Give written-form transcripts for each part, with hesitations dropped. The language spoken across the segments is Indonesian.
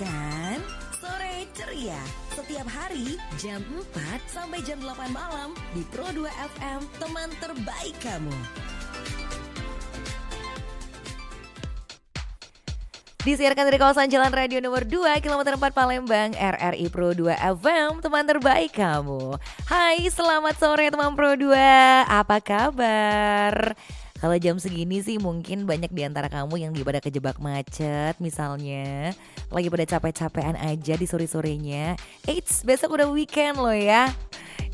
kan? Sore Ceria, setiap hari jam 4 sampai jam 8 malam di Pro 2 FM, teman terbaik kamu. Disiarkan dari kawasan Jalan Radio nomor 2 Kilometer 4 Palembang, RRI Pro 2 FM, teman terbaik kamu. Hai, selamat sore teman Pro 2, apa kabar? Kalau jam segini sih mungkin banyak di antara kamu yang pada kejebak macet misalnya. Lagi pada capek-capean aja di sore-sorenya. Eits, besok udah weekend loh ya.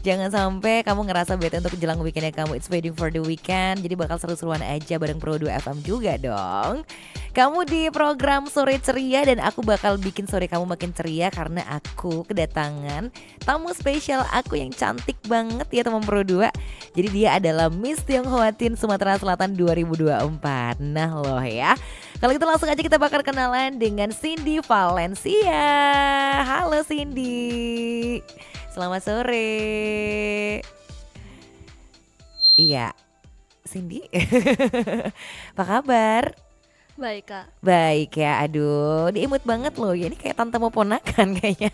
Jangan sampai kamu ngerasa bete untuk jelang weekendnya kamu. It's waiting for the weekend. Jadi bakal seru-seruan aja bareng Pro 2 FM juga dong. Kamu di program Sore Ceria dan aku bakal bikin sore kamu makin ceria karena aku kedatangan tamu spesial aku yang cantik banget ya teman Pro 2. Jadi dia adalah Miss Tionghoa Teen Sumatera Selatan 2024. Nah loh ya. Kalau gitu langsung aja kita bakal kenalan dengan Cindy Valencia. Halo Cindy. Selamat sore. Iya, Cindy. Apa kabar? Baik kak. Baik ya, aduh diimut banget loh ya. Ini kayak tante mau ponakan kayaknya.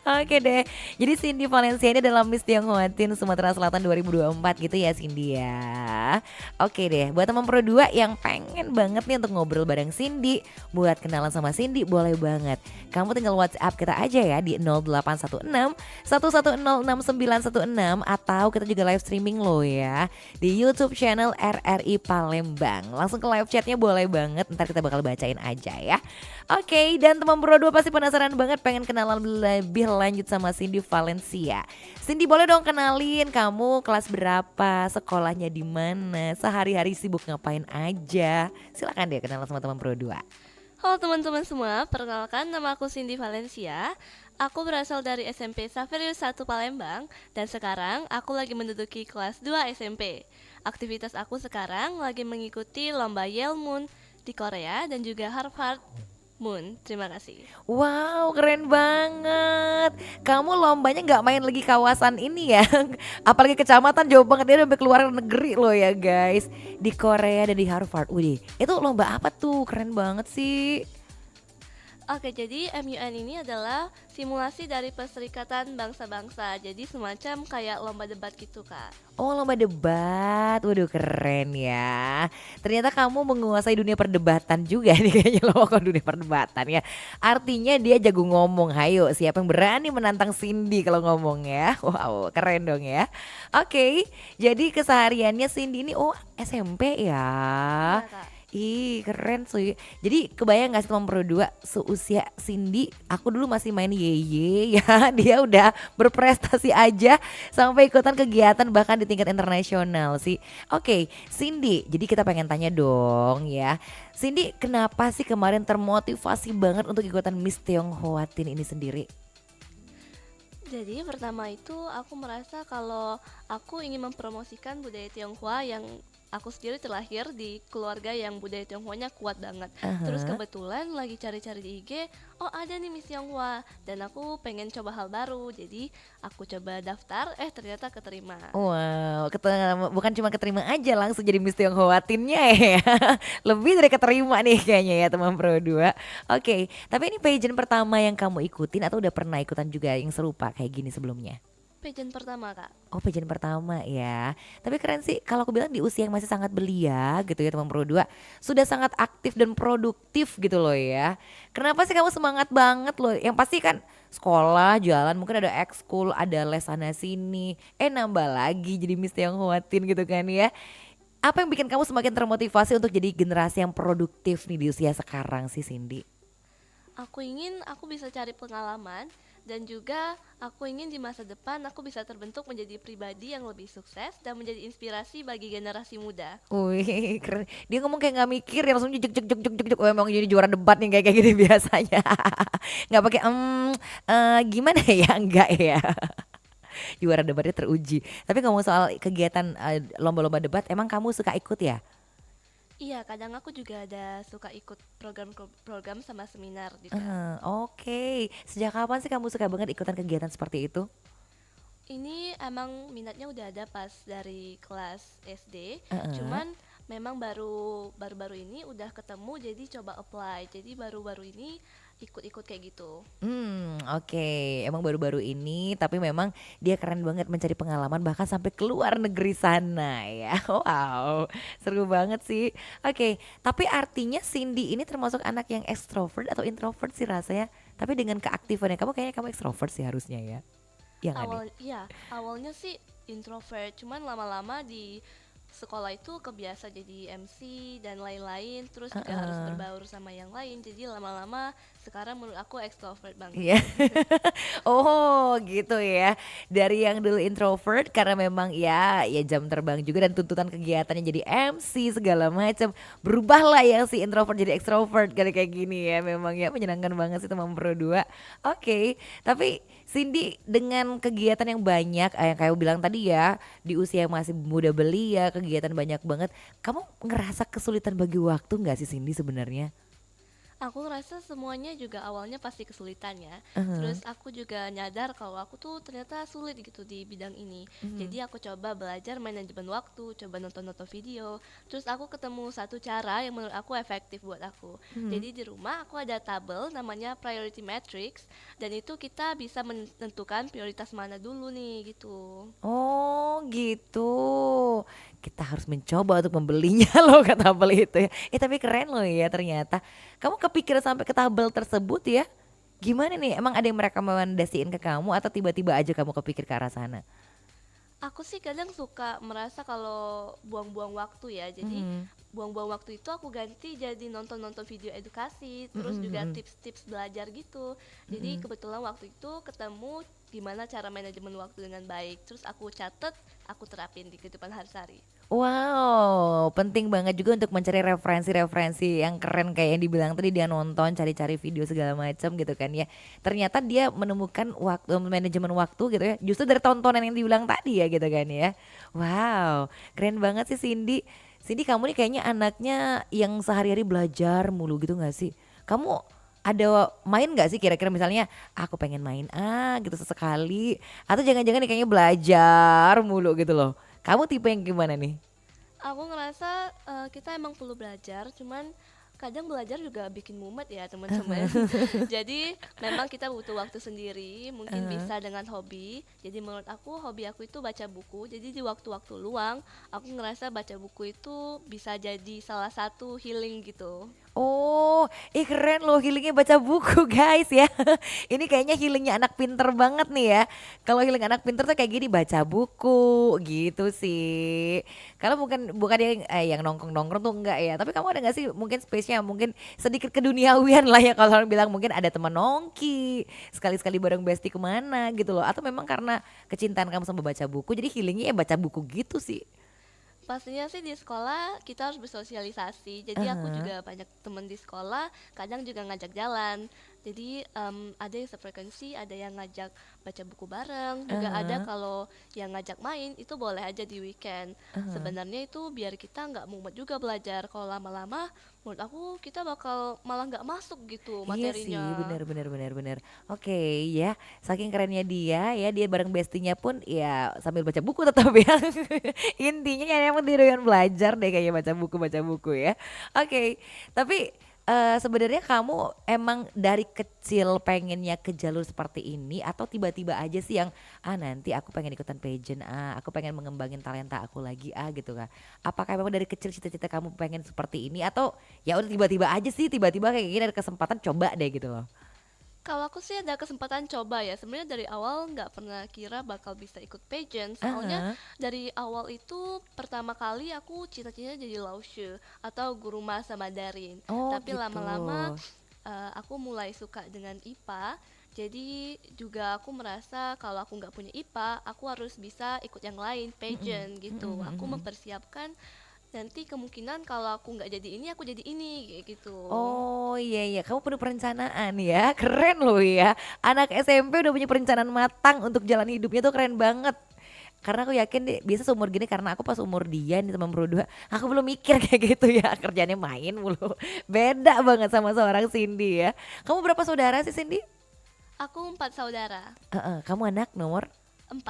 Oke deh, jadi Cindy Valencia ini adalah Miss Tionghoa Teen Sumatera Selatan 2024 gitu ya Cindy ya. Oke deh, buat teman Pro 2 yang pengen banget nih untuk ngobrol bareng Cindy, buat kenalan sama Cindy boleh banget. Kamu tinggal WhatsApp kita aja ya di 0816 1106916 atau kita juga live streaming loh ya di YouTube channel RRI Palembang. Langsung ke live chatnya boleh banget, ntar kita bakal bacain aja ya. Oke, dan teman Pro 2 pasti penasaran banget pengen kenalan lebih lanjut sama Cindy Valencia. Cindy boleh dong kenalin kamu kelas berapa, sekolahnya di mana, sehari-hari sibuk ngapain aja. Silakan deh kenalan sama teman Pro 2. Halo teman-teman semua, perkenalkan nama aku Cindy Valencia. Aku berasal dari SMP Saverius 1 Palembang dan sekarang aku lagi menduduki kelas 2 SMP. Aktivitas aku sekarang lagi mengikuti lomba Yale Moon di Korea dan juga Harvard Moon. Terima kasih. Wow, keren banget. Kamu lombanya nggak main lagi kawasan ini ya. Apalagi kecamatan jauh banget, dia udah sampai keluar negeri loh ya guys. Di Korea dan di Harvard. Wih, itu lomba apa tuh? Keren banget sih. Oke, jadi MUN ini adalah simulasi dari Perserikatan Bangsa-Bangsa. Jadi semacam kayak lomba debat gitu kak. Oh, lomba debat. Waduh, keren ya. Ternyata kamu menguasai dunia perdebatan juga nih kayaknya lomba dunia perdebatan ya. Artinya dia jago ngomong. Hayo, siapa yang berani menantang Cindy kalau ngomong ya. Wow, keren dong ya. Oke, jadi kesehariannya Cindy ini SMP ya. Iya kak. Ih, keren sih. Jadi kebayang gak sih teman Pro 2 seusia Cindy, aku dulu masih main Yeye ya. Dia udah berprestasi aja sampai ikutan kegiatan bahkan di tingkat internasional sih. Oke, Cindy, jadi kita pengen tanya dong ya. Cindy, kenapa sih kemarin termotivasi banget untuk ikutan Miss Tionghoa Teen ini sendiri? Jadi pertama itu aku merasa kalau aku ingin mempromosikan budaya Tionghoa yang aku sendiri terlahir di keluarga yang budaya Tionghoanya kuat banget. Terus Aha. kebetulan lagi cari-cari di IG, oh ada nih Miss Tionghoa dan aku pengen coba hal baru. Jadi aku coba daftar, ternyata keterima. Wow, bukan cuma keterima aja langsung jadi Miss Tionghoa Teen-nya ya. Lebih dari keterima nih kayaknya ya teman Pro 2. Oke, tapi ini pageant pertama yang kamu ikutin atau udah pernah ikutan juga yang serupa kayak gini sebelumnya? Pageant pertama kak. Oh, pageant pertama ya. Tapi keren sih kalau aku bilang di usia yang masih sangat belia gitu ya teman Pro 2. Sudah sangat aktif dan produktif gitu loh ya. Kenapa sih kamu semangat banget loh? Yang pasti kan sekolah, jalan, mungkin ada ekskul, ada les sana sini. Nambah lagi jadi Miss Tionghoa Teen gitu kan ya. Apa yang bikin kamu semakin termotivasi untuk jadi generasi yang produktif nih di usia sekarang sih Cindy? Aku bisa cari pengalaman dan juga aku ingin di masa depan aku bisa terbentuk menjadi pribadi yang lebih sukses dan menjadi inspirasi bagi generasi muda. Wih, keren. Dia ngomong kayak nggak mikir ya, langsung jek jek jek jek jek jek. Oh, emang jadi juara debat nih kayak gini biasanya. Nggak pakai gimana ya, enggak ya. Juara debatnya teruji. Tapi ngomong soal kegiatan lomba-lomba debat, emang kamu suka ikut ya? Iya, kadang aku juga ada suka ikut program sama seminar juga. Oke. Sejak kapan sih kamu suka banget ikutan kegiatan seperti itu? Ini emang minatnya udah ada pas dari kelas SD, Heeh. cuman memang baru-baru ini udah ketemu jadi coba apply. Jadi baru-baru ini ikut-ikut kayak gitu. Oke. Emang baru-baru ini tapi memang dia keren banget mencari pengalaman bahkan sampai ke luar negeri sana ya. Wow, seru banget sih. Oke, tapi artinya Cindy ini termasuk anak yang ekstrovert atau introvert sih rasanya? Tapi dengan keaktifannya kamu kayaknya kamu ekstrovert sih harusnya ya. Iya nggak nih? Awalnya sih introvert, cuman lama-lama di sekolah itu kebiasa jadi MC dan lain-lain, terus juga harus Heeh. berbaur sama yang lain. Jadi lama-lama sekarang menurut aku extrovert banget. Iya. Oh gitu ya. Dari yang dulu introvert karena memang ya jam terbang juga dan tuntutan kegiatannya jadi MC segala macam. Berubahlah ya si introvert jadi extrovert kali kayak gini ya. Memang ya menyenangkan banget sih teman Pro 2. Oke, tapi Cindy dengan kegiatan yang banyak yang kayak bilang tadi ya, di usia yang masih muda belia, kegiatan banyak banget. Kamu ngerasa kesulitan bagi waktu nggak sih Cindy sebenarnya? Aku ngerasa semuanya juga awalnya pasti kesulitan ya. Uh-huh. Terus aku juga nyadar kalau aku tuh ternyata sulit gitu di bidang ini. Mhm. Jadi aku coba belajar manajemen waktu, coba nonton-nonton video. Terus aku ketemu satu cara yang menurut aku efektif buat aku. Mhm. Jadi di rumah aku ada tabel namanya priority matrix, dan itu kita bisa menentukan prioritas mana dulu nih gitu. Oh gitu. Kita harus mencoba untuk membelinya loh kata tabel itu ya. Tapi keren loh ya ternyata. Kamu kepikiran sampai ke tabel tersebut ya? Gimana nih? Emang ada yang merekomendasiin ke kamu atau tiba-tiba aja kamu kepikir ke arah sana? Aku sih kadang suka merasa kalau buang-buang waktu ya. Jadi Mhm. buang-buang waktu itu aku ganti jadi nonton-nonton video edukasi, terus Mhm juga mhm. tips-tips belajar gitu. Jadi Mhm. kebetulan waktu itu ketemu gimana cara manajemen waktu dengan baik. Terus aku catet, aku terapin di kehidupan hari-hari. Wow, penting banget juga untuk mencari referensi-referensi yang keren kayak yang dibilang tadi dia nonton, cari-cari video segala macam gitu kan ya. Ternyata dia menemukan waktu manajemen waktu gitu ya. Justru dari tontonan yang dibilang tadi ya gitu kan ya. Wow, keren banget sih Cindy. Cindy kamu nih kayaknya anaknya yang sehari-hari belajar mulu gitu gak sih? Kamu ada main gak sih kira-kira misalnya aku pengen main gitu sesekali atau jangan-jangan nih kayaknya belajar mulu gitu loh. Kamu tipe yang gimana nih? Aku ngerasa kita emang perlu belajar, cuman kadang belajar juga bikin mumet ya teman-teman. Jadi memang kita butuh waktu sendiri, mungkin Heeh. bisa dengan hobi. Jadi menurut aku hobi aku itu baca buku. Jadi di waktu-waktu luang, aku ngerasa baca buku itu bisa jadi salah satu healing gitu. Oh, keren loh healingnya baca buku guys ya. Ini kayaknya healingnya anak pinter banget nih ya. Kalau healing anak pinter tuh kayak gini baca buku gitu sih. Kalau bukan yang nongkrong-nongkrong tuh enggak ya. Tapi kamu ada nggak sih mungkin space-nya mungkin sedikit keduniawian lah ya kalau orang bilang mungkin ada teman nongki sekali-sekali bareng bestie kemana gitu loh. Atau memang karena kecintaan kamu sama baca buku jadi healingnya ya baca buku gitu sih. Pastinya sih di sekolah kita harus bersosialisasi. Jadi aku Aha. juga banyak temen di sekolah, kadang juga ngajak jalan. Jadi ada yang sefrekuensi, ada yang ngajak baca buku bareng, juga ada Aha. kalau yang ngajak main itu boleh aja di weekend. Aha. Sebenarnya itu biar kita nggak mumet juga belajar. Kalau lama-lama, menurut aku kita bakal malah nggak masuk gitu Iya sih, materinya. benar benar benar benar. Oke, ya, saking kerennya dia ya, dia bareng bestinya pun ya sambil baca buku tetap ya. Intinya ya emang dia doyan belajar deh kayaknya baca buku ya. Oke, tapi sebenarnya kamu emang dari kecil pengennya ke jalur seperti ini atau tiba-tiba aja sih yang nanti aku pengen ikutan pageant aku pengen mengembangin talenta aku lagi gitu kan. Apakah memang dari kecil cita-cita kamu pengen seperti ini atau ya udah tiba-tiba aja sih tiba-tiba kayak gini ada kesempatan coba deh gitu loh. Kalau aku sih ada kesempatan coba ya. Sebenarnya dari awal nggak pernah kira bakal bisa ikut pageant. Soalnya Aha. dari awal itu pertama kali aku cita-citanya jadi laushe atau guru bahasa Mandarin. Oh Tapi gitu. lama-lama aku mulai suka dengan IPA. Jadi juga aku merasa kalau aku nggak punya IPA, aku harus bisa ikut yang lain, Mm-mm, pageant gitu. mm-mm, Aku mm-mm. mempersiapkan nanti kemungkinan kalau aku nggak jadi ini kayak gitu. Oh iya iya kamu penuh perencanaan ya keren loh ya anak SMP udah punya perencanaan matang untuk jalan hidupnya tuh keren banget karena aku yakin deh biasa seumur gini karena aku pas umur dia nih teman berdua aku belum mikir kayak gitu ya kerjanya main mulu beda banget sama seorang Cindy ya kamu berapa saudara sih Cindy? Aku 4 saudara, Kamu anak nomor 4.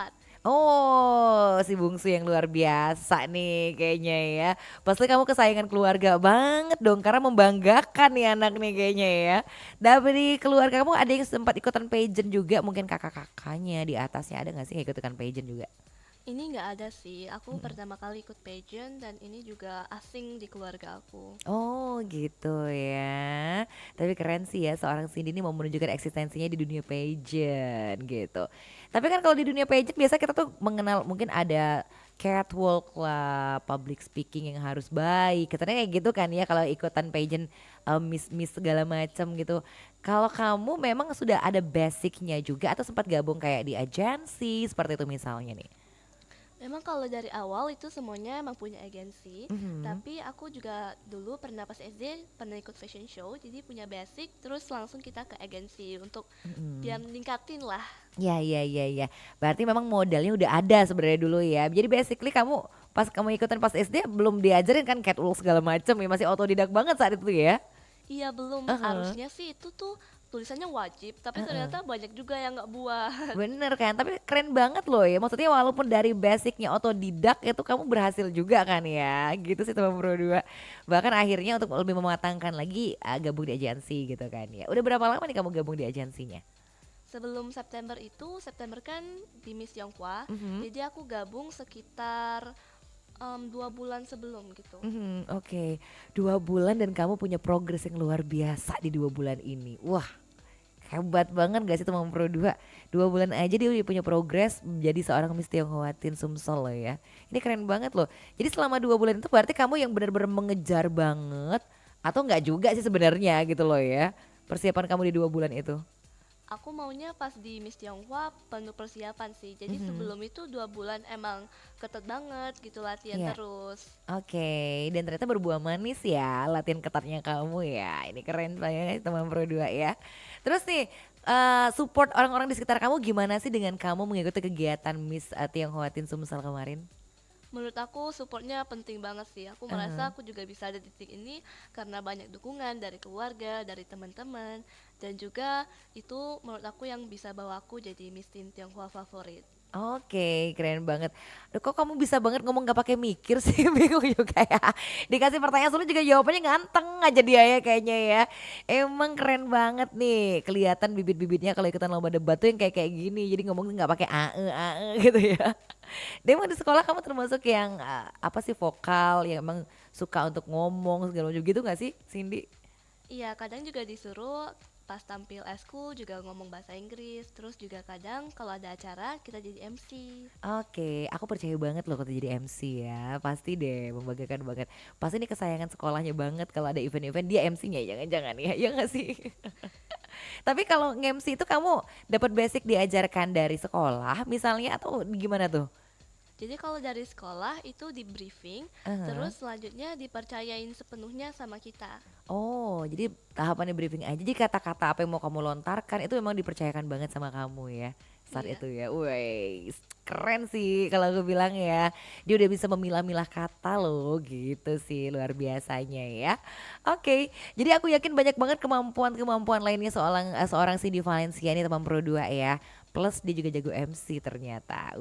Oh, si bungsu yang luar biasa nih kayaknya ya. Pasti kamu kesayangan keluarga banget dong karena membanggakan nih anak nih kayaknya ya. Dari keluarga kamu ada yang sempat ikutan pageant juga, mungkin kakak-kakaknya di atasnya ada nggak sih yang ikutan pageant juga? Ini nggak ada sih, aku pertama kali ikut pageant dan ini juga asing di keluarga aku. Oh gitu ya. Tapi keren sih ya seorang Cindy ini mau menunjukkan eksistensinya di dunia pageant gitu. Tapi kan kalau di dunia pageant biasa kita tuh mengenal mungkin ada catwalk lah, public speaking yang harus baik. Katanya kayak gitu kan ya kalau ikutan pageant miss segala macam gitu. Kalau kamu memang sudah ada basicnya juga atau sempat gabung kayak di agensi seperti itu misalnya nih? Memang kalau dari awal itu semuanya emang punya agensi, Mhm. tapi aku juga dulu pernah pas SD pernah ikut fashion show, jadi punya basic, terus langsung kita ke agensi untuk biar Mhm. meningkatin lah. Ya, ya, ya, ya. Berarti memang modalnya udah ada sebenarnya dulu ya. Jadi basically kamu pas kamu ikutan pas SD belum diajarin kan catwalk segala macam ya, masih otodidak banget saat itu ya? Iya belum, Heeh, harusnya sih itu tuh tulisannya wajib, tapi heeh. ternyata banyak juga yang nggak buat. Bener kan, tapi keren banget loh ya. Maksudnya walaupun dari basicnya otodidak itu kamu berhasil juga kan ya. Gitu sih teman Pro 2. Bahkan akhirnya untuk lebih mematangkan lagi gabung di agensi gitu kan ya. Udah berapa lama nih kamu gabung di agensinya? Sebelum September itu, September kan di Miss Tiongkok, Mhm. jadi aku gabung sekitar 2 bulan sebelum gitu. Mhm, oke. 2 bulan dan kamu punya progres yang luar biasa di 2 bulan ini. Wah, hebat banget gak sih teman Pro 2? 2 bulan aja dia udah punya progres menjadi seorang Miss Tionghoatin Sumsel loh ya. Ini keren banget loh. Jadi selama 2 bulan itu berarti kamu yang benar-benar mengejar banget atau nggak juga sih sebenarnya gitu loh ya. Persiapan kamu di 2 bulan itu. Aku maunya pas di Miss Tiongkok penuh persiapan sih. Jadi Mhm. sebelum itu 2 bulan emang ketat banget gitu latihan Iya. terus. Oke, dan ternyata berbuah manis ya latihan ketatnya kamu ya. Ini keren banget teman Pro 2 ya. Terus nih, support orang-orang di sekitar kamu gimana sih dengan kamu mengikuti kegiatan Miss Tionghoatin Sumsel kemarin? Menurut aku supportnya penting banget sih. Aku Heeh. merasa aku juga bisa ada di titik ini karena banyak dukungan dari keluarga, dari teman-teman, dan juga itu menurut aku yang bisa bawa aku jadi Miss Teen Tionghoa favorit. Oke, keren banget. Duh, kok kamu bisa banget ngomong gak pakai mikir sih? Bingung juga ya. Dikasih pertanyaan sulit juga jawabannya nganteng aja dia ya kayaknya ya. Emang keren banget nih. Kelihatan bibit-bibitnya kalau ikutan lomba debat tuh yang kayak kayak gini. Jadi ngomong nggak pakai ae gitu ya. Dia emang di sekolah kamu termasuk yang apa sih vokal yang emang suka untuk ngomong segala macam gitu gak sih, Cindy? Iya, kadang juga disuruh pas tampil eskul juga ngomong bahasa Inggris. Terus juga kadang kalau ada acara kita jadi MC. Oke, aku percaya banget loh kalau jadi MC ya. Pasti deh membanggakan banget. Pasti ini kesayangan sekolahnya banget kalau ada event-event dia MC-nya jangan-jangan ya. Ya nggak sih? Tapi kalau nge-MC itu kamu dapat basic diajarkan dari sekolah misalnya atau gimana tuh? Jadi kalau dari sekolah itu di briefing, Aha. terus selanjutnya dipercayain sepenuhnya sama kita. Oh, jadi tahapannya briefing aja. Jadi kata-kata apa yang mau kamu lontarkan itu memang dipercayakan banget sama kamu ya saat Iya. itu ya. Wih, keren sih kalau aku bilang ya. Dia udah bisa memilah-milah kata loh gitu sih luar biasanya ya. Oke, jadi aku yakin banyak banget kemampuan-kemampuan lainnya seorang Cindy Valencia ini teman Pro 2 ya. Plus dia juga jago MC ternyata.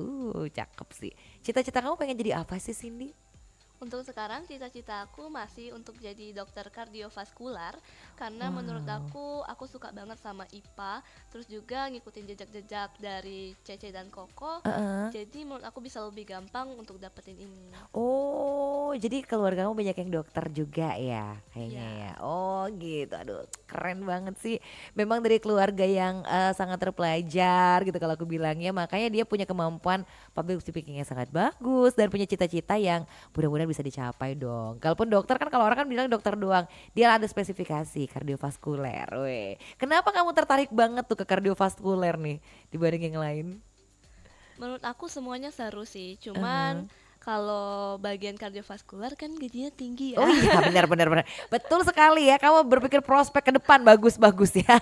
Cakep sih. Cita-cita kamu pengen jadi apa sih Cindy? Untuk sekarang cita-cita aku masih untuk jadi dokter kardiovaskular karena menurut Wow. aku suka banget sama IPA, terus juga ngikutin jejak-jejak dari Cece dan Koko. Heeh. Jadi menurut aku bisa lebih gampang untuk dapetin ini. Oh, jadi keluarga kamu banyak yang dokter juga ya, kayaknya Ya, ya. Oh gitu, aduh keren banget sih. Memang dari keluarga yang sangat terpelajar gitu kalau aku bilangnya, makanya dia punya kemampuan public speaking yang sangat bagus dan punya cita-cita yang mudah-mudahan bisa dicapai dong. Kalaupun dokter kan kalau orang kan bilang dokter doang, dia ada spesifikasi kardiovaskuler. Weh, kenapa kamu tertarik banget tuh ke kardiovaskuler nih dibanding yang lain? menurut aku semuanya seru sih. Uh-huh. Cuman kalau bagian kardiovaskular kan gajinya tinggi Oh ya. iya benar benar benar. Betul sekali ya kamu berpikir prospek ke depan bagus-bagus ya.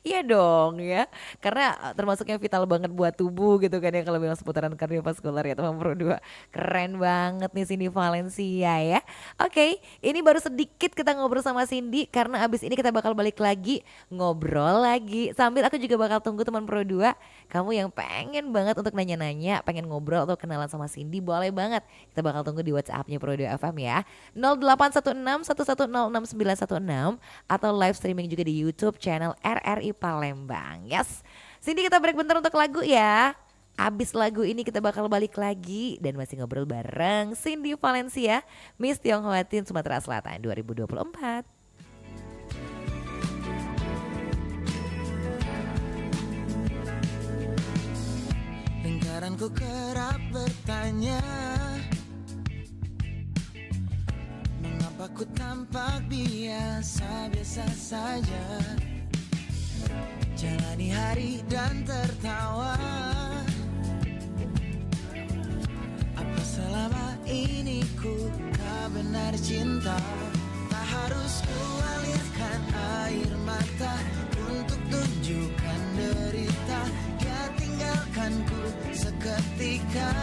Iya dong ya, karena termasuk yang vital banget buat tubuh gitu kan ya kalau bilang seputaran kardiovaskular ya teman Pro 2. Keren banget nih Cindy Valencia ya. Oke, ini baru sedikit kita ngobrol sama Cindy karena abis ini kita bakal balik lagi ngobrol lagi. Sambil aku juga bakal tunggu teman Pro 2, kamu yang pengen banget untuk nanya-nanya, pengen ngobrol atau kenalan sama Cindy boleh banget. Kita bakal tunggu di WhatsApp-nya Pro 2 FM ya. 0816 1106 916 atau live streaming juga di YouTube channel RRI Palembang. Yes. Cindy kita break bentar untuk lagu ya. Abis lagu ini kita bakal balik lagi dan masih ngobrol bareng Cindy Valencia, Miss Tionghoa Teen Sumatera Selatan 2024. Lingkaranku kerap bertanya, mengapa ku tampak biasa-biasa saja, jalani hari dan tertawa. Apa selama ini ku tak benar cinta? Tak harus ku alirkan air mata untuk tunjukkan derita. Dia tinggalkan ku seketika.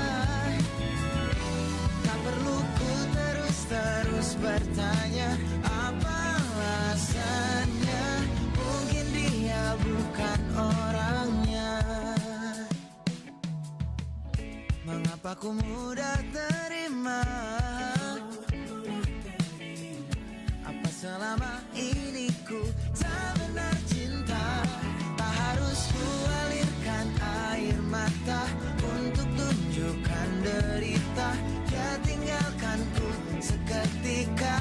Tak perlu ku terus bertanya apa alasannya. Mungkin dia bukan orangnya. Mengapa ku mudah terima? Apa selama ini ku tak benar cinta? Tak harus ku alirkan air mata untuk tunjukkan derita. Dia tinggalkan ku seketika.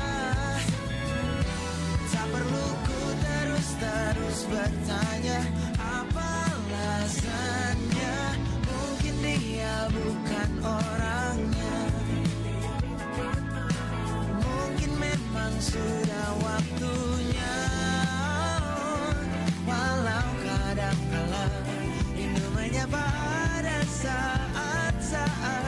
Tak perlu ku terus bertanya apa alasannya. Mungkin dia bukan orangnya. Mungkin memang sudah waktunya. Walau kadangkala rindu menyapa pada saat-saatnya.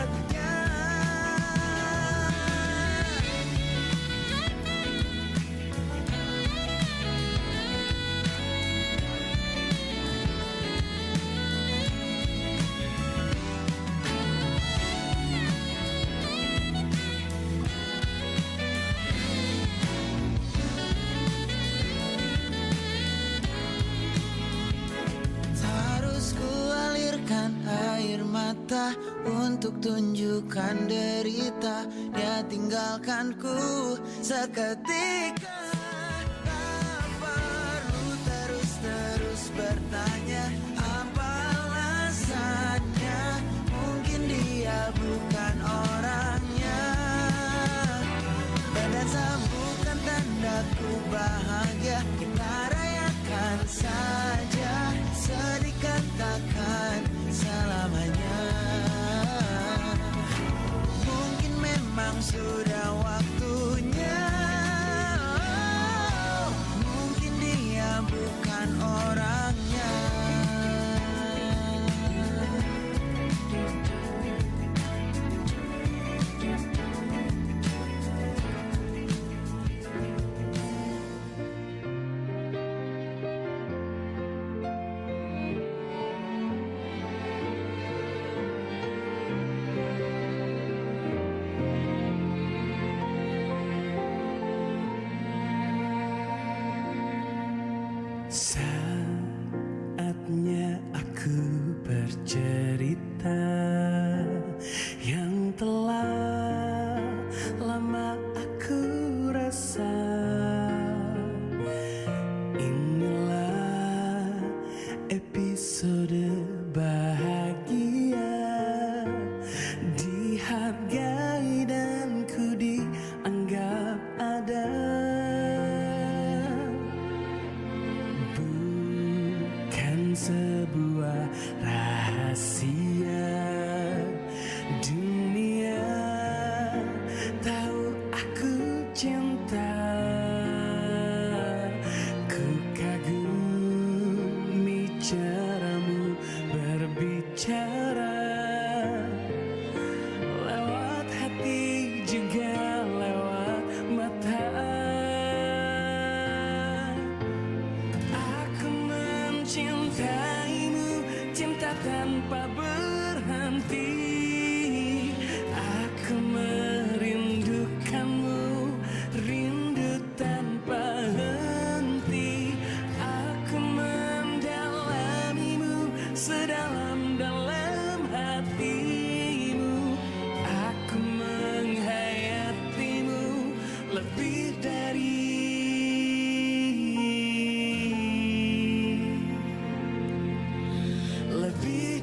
Untuk tunjukkan derita, dia tinggalkanku seketika. Tak perlu terus bertanya apa alasannya. Mungkin dia bukan orangnya. Dan bukan tandaku bahagia. Kita rayakan saja, sedih katakan selamanya. Memang sudah waktunya. Mungkin dia bukan orangnya. Saatnya aku bercerita yang telah lama aku rasa. Inilah episode bahagia, dihargai dan ku dianggap ada. Sebuah rahasia dunia tahu aku cinta. Ku kagumi caramu berbicara, lewat hati juga lewat mata. Aku mencintaimu, cinta tanpa berhenti. Aku merindukanmu, rindu tanpa henti. Aku mendalamimu, sedalam-dalam hatimu. Aku menghayatimu lebih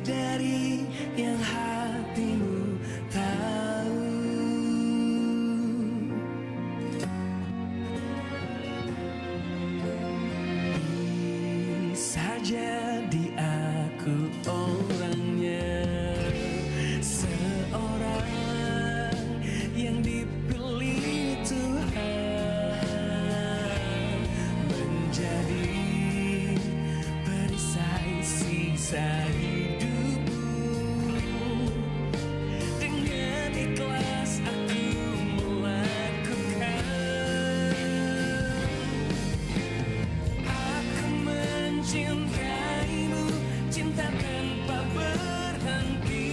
dari yang hatimu tahu. Bisa jadi aku orangnya, seorang yang dipilih Tuhan menjadi perisai sisa hidupku. Dengan ikhlas aku melakukan. Aku mencintaimu, cinta tanpa berhenti.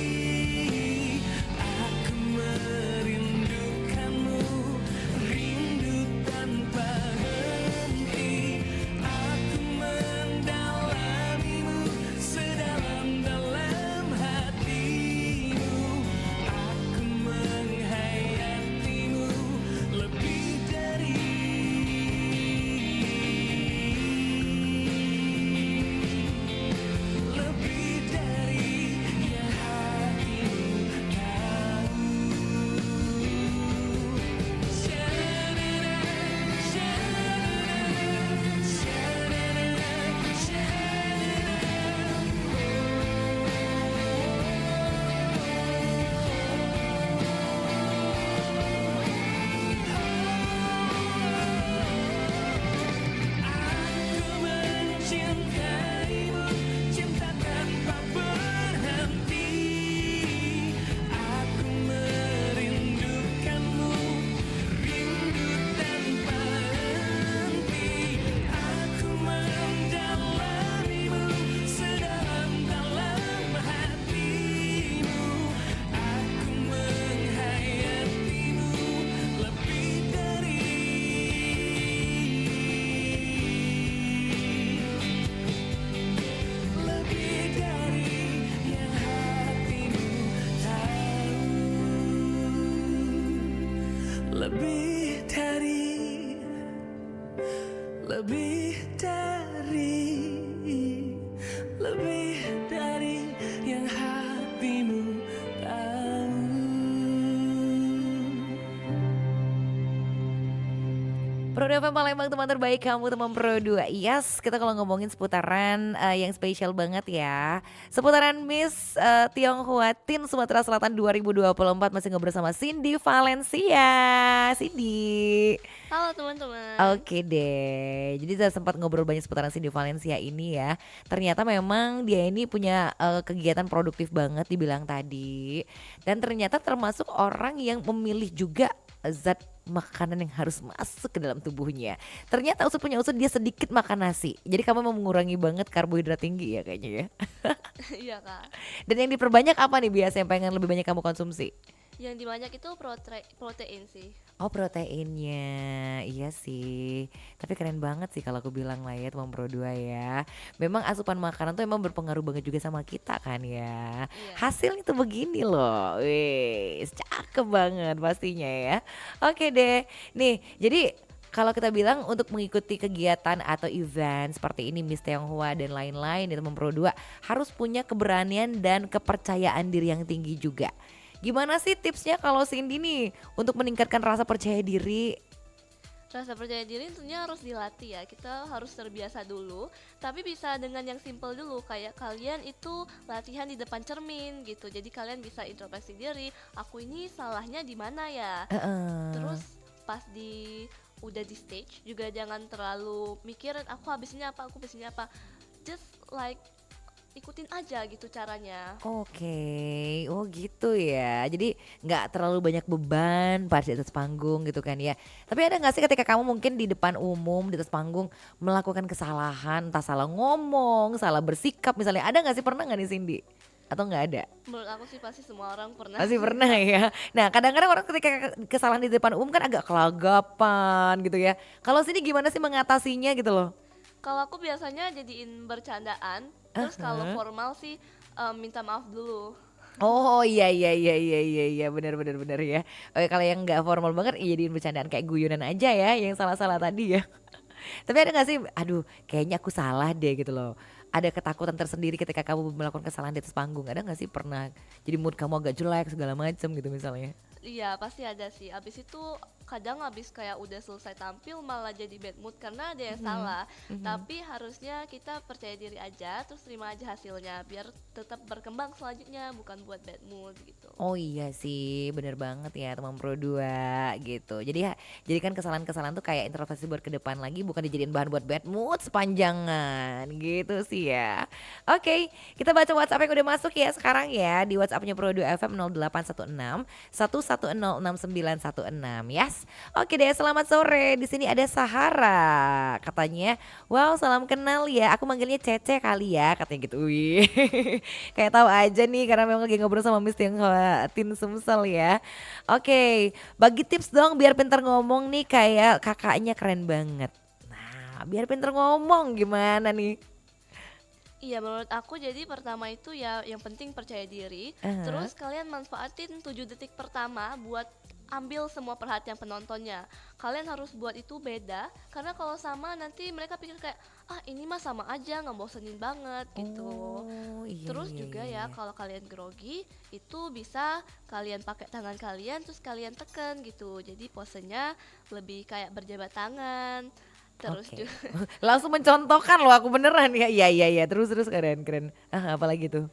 Aku merindukanmu, rindu tanpa henti. Aku mendalamimu, sedalam-dalam hatimu. Aku menghayatimu lebih dari yang hatimu tahu. Sha-da-da, sha-da-da, sha-da-da, Aku mencintaimu, cinta tanpa berhenti. Aku merindukanmu, rindu tanpa henti. Aku mendalamimu, sedalam-dalam hatimu. Aku menghayatimu lebih dari yang hatimu tahu. Lebih dari yang hatimu tahu. Pro 2 FM Palembang, teman terbaik kamu, teman Pro 2. Yes, kita kalau ngomongin seputaran yang spesial banget ya. Seputaran Miss Tionghoa Teen Sumatera Selatan 2024 masih ngobrol sama Cindy Valencia. Cindy. Halo teman-teman. Oke deh, jadi saya sempat ngobrol banyak seputaran Cindy Valencia ini ya. Ternyata memang dia ini punya kegiatan produktif banget dibilang tadi. Dan ternyata termasuk orang yang memilih juga zat makanan yang harus masuk ke dalam tubuhnya. Ternyata Usut punya Usut dia sedikit makan nasi. Jadi kamu mau mengurangi banget karbohidrat tinggi ya kayaknya ya. Iya kak. Dan yang diperbanyak apa nih biasa yang pengen lebih banyak kamu konsumsi? Yang dibanyak itu protein sih. Oh proteinnya, iya sih. Tapi keren banget sih kalau aku bilang lah ya teman Pro 2 ya. Memang asupan makanan tuh emang berpengaruh banget juga sama kita kan ya. Iya. Hasilnya tuh begini loh, wih cakep banget pastinya ya. Oke deh, nih jadi kalau kita bilang untuk mengikuti kegiatan atau event seperti ini Miss Tionghoa dan lain-lain di teman Pro 2 harus punya keberanian dan kepercayaan diri yang tinggi juga. Gimana sih tipsnya kalau Cindy nih untuk meningkatkan rasa percaya diri? Rasa percaya diri tentunya harus dilatih ya. Kita harus terbiasa dulu. Tapi bisa dengan yang simple dulu. Kayak kalian itu latihan di depan cermin gitu. Jadi kalian bisa introspeksi diri. Aku ini salahnya di mana ya? Terus pas udah di stage juga jangan terlalu mikirin aku habisnya apa. Just like ikutin aja gitu caranya. Oke, oh gitu ya. Jadi nggak terlalu banyak beban pas di atas panggung gitu kan ya. Tapi ada nggak sih ketika kamu mungkin di depan umum, di atas panggung melakukan kesalahan, entah salah ngomong, salah bersikap misalnya. Ada nggak sih, pernah nggak nih Cindy? Atau nggak ada? Menurut aku sih pasti semua orang pernah. Masih pernah ya. Nah kadang-kadang orang ketika kesalahan di depan umum kan agak kelagapan gitu ya. Kalau sini gimana sih mengatasinya gitu loh? Kalau aku biasanya jadiin bercandaan, terus kalau formal sih minta maaf dulu. Oh iya iya iya iya iya iya benar benar benar ya. Oke, kalau yang nggak formal banget iya jadiin bercandaan kayak guyonan aja ya yang salah-salah tadi ya. Tapi ada nggak sih, aduh kayaknya aku salah deh gitu loh. Ada ketakutan tersendiri ketika kamu melakukan kesalahan di atas panggung. Ada nggak sih pernah jadi mood kamu agak jelek segala macam gitu misalnya? Iya pasti ada sih. Abis itu kadang abis kayak udah selesai tampil malah jadi bad mood karena ada yang salah. Tapi harusnya kita percaya diri aja, terus terima aja hasilnya biar tetap berkembang selanjutnya, bukan buat bad mood gitu. Oh iya sih, bener banget ya teman Pro 2 gitu. Jadi kan kesalahan-kesalahan tuh kayak introspeksi buat ke depan lagi, bukan dijadiin bahan buat bad mood sepanjangan gitu sih ya. Oke, kita baca WhatsApp yang udah masuk ya sekarang ya di WhatsAppnya Pro 2 FM 0816 1106916 yes. Oke deh, selamat sore. Di sini ada Sahara. Katanya, "Wow, salam kenal ya. Aku manggilnya Cece kali ya." Katanya gitu. Wih. Kayak tahu aja nih karena memang lagi ngobrol sama Miss Tin Sumsel ya. Oke, bagi tips dong biar pintar ngomong nih kayak kakaknya, keren banget. Nah, biar pintar ngomong gimana nih? Iya menurut aku jadi pertama itu ya yang penting percaya diri. Terus kalian manfaatin 7 detik pertama buat ambil semua perhatian penontonnya. Kalian harus buat itu beda karena kalau sama nanti mereka pikir kayak ah ini mah sama aja ngebosenin banget gitu. Oh, iya, Terus iya, juga iya. ya kalau kalian grogi itu bisa kalian pakai tangan kalian terus kalian tekan gitu. Jadi posenya lebih kayak berjabat tangan. Terus Oke. juga Langsung mencontohkan loh aku beneran ya. Iya iya iya, terus terus keren keren. Apalagi tuh?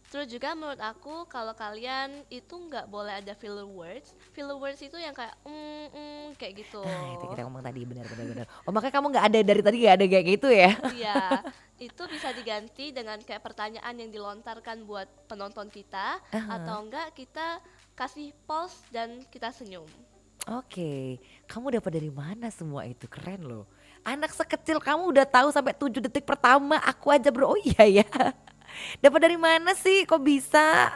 Terus juga menurut aku kalau kalian itu nggak boleh ada filler words. Filler words itu yang kayak kayak gitu. Itu kita ngomong tadi benar benar benar. Oh, makanya kamu nggak ada dari tadi nggak ada kayak gitu ya? Iya, itu bisa diganti dengan kayak pertanyaan yang dilontarkan buat penonton kita atau enggak kita kasih pause dan kita senyum. Oke, kamu dapat dari mana semua itu? Keren loh. Anak sekecil kamu udah tahu sampai 7 detik pertama, aku aja bro. Oh iya ya. Dapat dari mana sih? Kok bisa?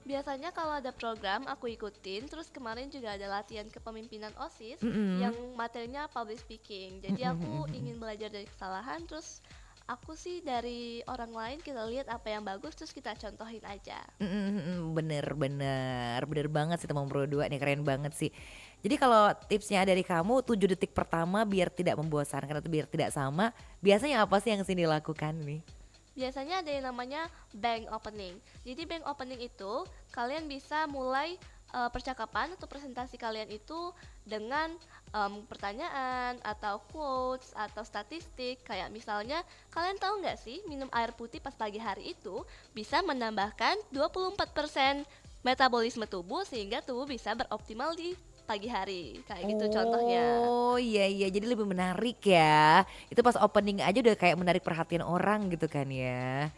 Biasanya kalau ada program aku ikutin, terus kemarin juga ada latihan kepemimpinan OSIS yang materinya public speaking. Jadi aku ingin belajar dari kesalahan, terus aku sih dari orang lain kita lihat apa yang bagus terus kita contohin aja. Bener bener bener banget sih teman Pro 2 nih, keren banget sih. Jadi kalau tipsnya dari kamu 7 detik pertama biar tidak membosankan atau biar tidak sama, biasanya apa sih yang Cindy lakukan nih? Biasanya ada yang namanya bank opening. Jadi bank opening itu kalian bisa mulai percakapan atau presentasi kalian itu dengan pertanyaan atau quotes atau statistik. Kayak misalnya kalian tahu nggak sih minum air putih pas pagi hari itu bisa menambahkan 24% metabolisme tubuh sehingga tubuh bisa beroptimal di pagi hari. Kayak gitu contohnya. Oh iya iya, jadi lebih menarik ya. Itu pas opening aja udah kayak menarik perhatian orang gitu kan ya.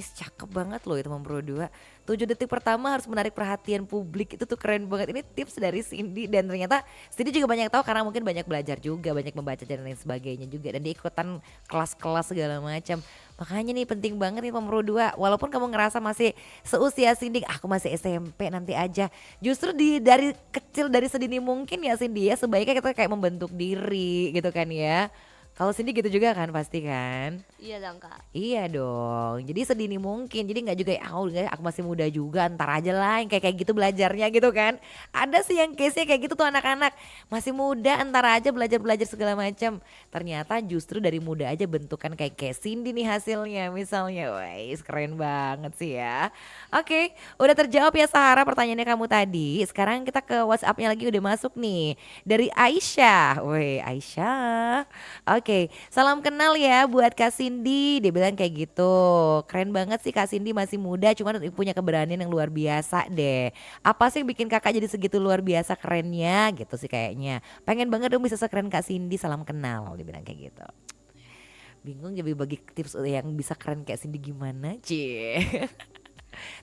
Cakep banget loh itu Mam Pro 2. 7 detik pertama harus menarik perhatian publik, itu tuh keren banget. Ini tips dari Cindy dan ternyata Cindy juga banyak tahu karena mungkin banyak belajar juga, banyak membaca dan lain sebagainya juga. Dan diikutan kelas-kelas segala macam. Makanya nih penting banget nih Mam Pro 2. Walaupun kamu ngerasa masih seusia Cindy, aku masih SMP nanti aja. Justru dari kecil, dari sedini mungkin ya Cindy ya, sebaiknya kita kayak membentuk diri gitu kan ya. Kalau Cindy gitu juga kan pasti kan? Iya dong kak. Iya dong, jadi sedini mungkin, jadi nggak juga oh enggak, aku masih muda juga, ntar aja lah yang kayak gitu belajarnya gitu kan. Ada sih yang case-nya kayak gitu tuh anak-anak, masih muda ntar aja belajar-belajar segala macam. Ternyata justru dari muda aja bentukan kayak Cindy nih hasilnya misalnya. Wah keren banget sih ya. Oke, udah terjawab ya Sahara pertanyaannya kamu tadi. Sekarang kita ke WhatsApp-nya lagi udah masuk nih. Dari Aisyah. Woi Aisyah. Oke, salam kenal ya buat Kak Cindy. Dia bilang kayak gitu. Keren banget sih Kak Cindy, masih muda cuman punya keberanian yang luar biasa deh. Apa sih yang bikin kakak jadi segitu luar biasa kerennya gitu sih kayaknya. Pengen banget dong bisa sekeren Kak Cindy, salam kenal. Dia bilang kayak gitu. Bingung jadi bagi tips yang bisa keren kayak Cindy gimana, Cie.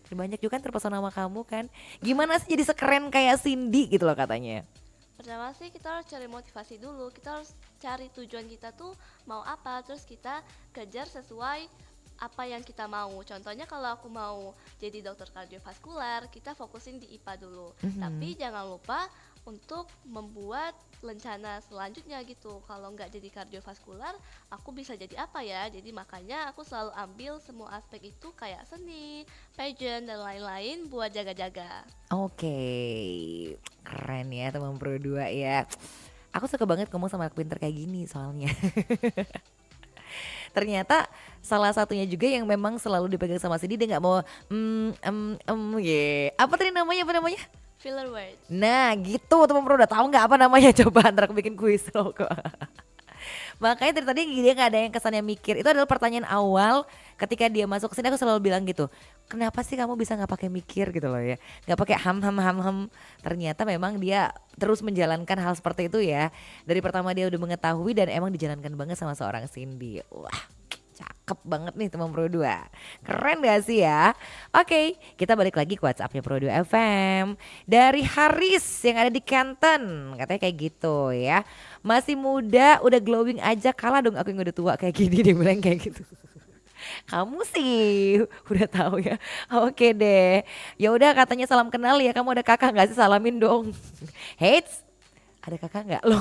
Banyak juga kan terpesona sama kamu kan. Gimana sih jadi sekeren kayak Cindy gitu loh katanya. Pertama sih kita harus cari motivasi dulu. Kita harus cari tujuan kita tuh mau apa, terus kita kejar sesuai apa yang kita mau. Contohnya kalau aku mau jadi dokter kardiovaskular, kita fokusin di IPA dulu. Tapi jangan lupa untuk membuat rencana selanjutnya gitu. Kalau nggak jadi kardiovaskular, aku bisa jadi apa ya? Jadi makanya aku selalu ambil semua aspek itu kayak seni, pageant dan lain-lain buat jaga-jaga. Oke, keren ya teman Pro 2 ya. Aku suka banget ngomong sama anak pinter kayak gini soalnya. Ternyata salah satunya juga yang memang selalu dipegang sama Cindy, dia nggak mau Apa tadi namanya, apa namanya? Filler words. Nah gitu teman Pro, udah tahu nggak apa namanya? Coba ntar aku bikin kuis loh kok. Makanya dari tadi dia nggak ada yang kesannya mikir. Itu adalah pertanyaan awal ketika dia masuk ke sini, aku selalu bilang gitu. Kenapa sih kamu bisa nggak pakai mikir gitu loh ya? Nggak pakai ham. Ternyata memang dia terus menjalankan hal seperti itu ya. Dari pertama dia udah mengetahui dan emang dijalankan banget sama seorang Cindy. Wah, cakep banget nih teman Pro 2. Keren gak sih ya? Oke, kita balik lagi ke WhatsAppnya Pro 2 FM. Dari Haris yang ada di Canton. Katanya kayak gitu ya. Masih muda, udah glowing aja, kalah dong aku yang udah tua kayak gini, dia bilang kayak gitu. Kamu sih udah tahu ya. Oke deh. Ya udah katanya salam kenal ya. Kamu ada kakak gak sih? Salamin dong. Hates. Ada kakak nggak lo?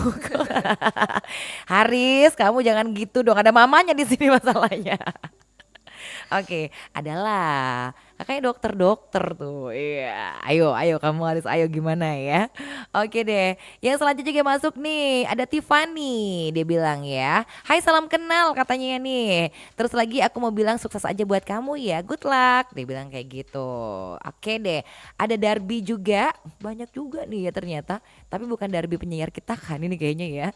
Haris, kamu jangan gitu dong. Ada mamanya di sini masalahnya. Oke, adalah kakaknya dokter tuh. Iya, ayo kamu harus ayo gimana ya. Oke deh. Yang selanjutnya juga masuk nih, ada Tiffany. Dia bilang ya, "Hai, salam kenal," katanya ya nih. Terus lagi aku mau bilang sukses aja buat kamu ya. Good luck. Dia bilang kayak gitu. Oke deh. Ada Darby juga. Banyak juga nih ya ternyata. Tapi bukan Darby penyiar kita kan ini kayaknya ya.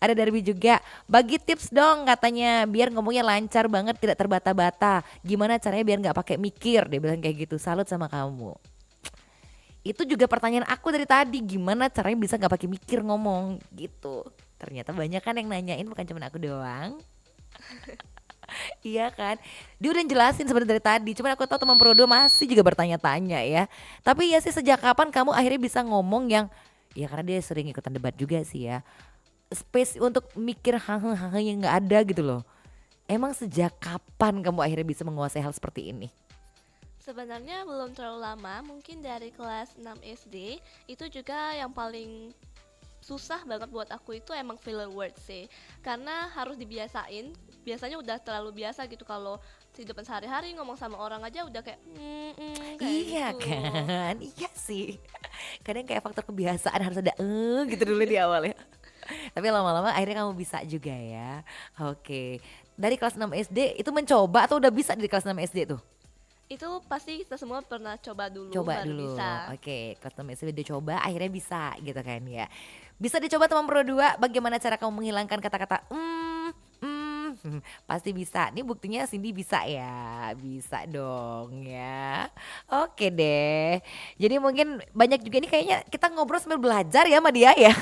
Ada Darby juga. Bagi tips dong katanya biar ngomongnya lancar banget, tidak terbata-bata. Gimana caranya biar nggak pakai mikir? Dia bilang kayak gitu. Salut sama kamu. Itu juga pertanyaan aku dari tadi, gimana caranya bisa nggak pakai mikir ngomong gitu. Ternyata banyak kan yang nanyain, bukan cuma aku doang. Iya kan, dia udah jelasin sebenarnya dari tadi. Cuman aku tahu teman Pro 2 masih juga bertanya-tanya ya. Tapi ya sih, sejak kapan kamu akhirnya bisa ngomong yang, ya karena dia sering ikutan debat juga sih ya, space untuk mikir hal-hal yang nggak ada gitu loh. Emang sejak kapan kamu akhirnya bisa menguasai hal seperti ini? Sebenarnya belum terlalu lama, mungkin dari kelas 6 SD. Itu juga yang paling susah banget buat aku itu emang filler words sih. Karena harus dibiasain. Biasanya udah terlalu biasa gitu kalau kehidupan sehari-hari ngomong sama orang aja udah kayak kayak Iya gitu. kan, iya sih. Kadang kayak faktor kebiasaan harus ada gitu dulu di awal ya. Tapi lama-lama akhirnya kamu bisa juga ya. Oke. Dari kelas 6 SD itu mencoba atau udah bisa dari kelas 6 SD tuh? Itu pasti kita semua pernah coba dulu Coba baru dulu. bisa. Oke, kelas 6 SD udah coba akhirnya bisa gitu kan ya. Bisa dicoba teman Pro 2, bagaimana cara kamu menghilangkan kata-kata pasti bisa. Ini buktinya Cindy bisa ya. Bisa dong ya. Oke deh. Jadi mungkin banyak juga ini kayaknya kita ngobrol sambil belajar ya sama dia ya.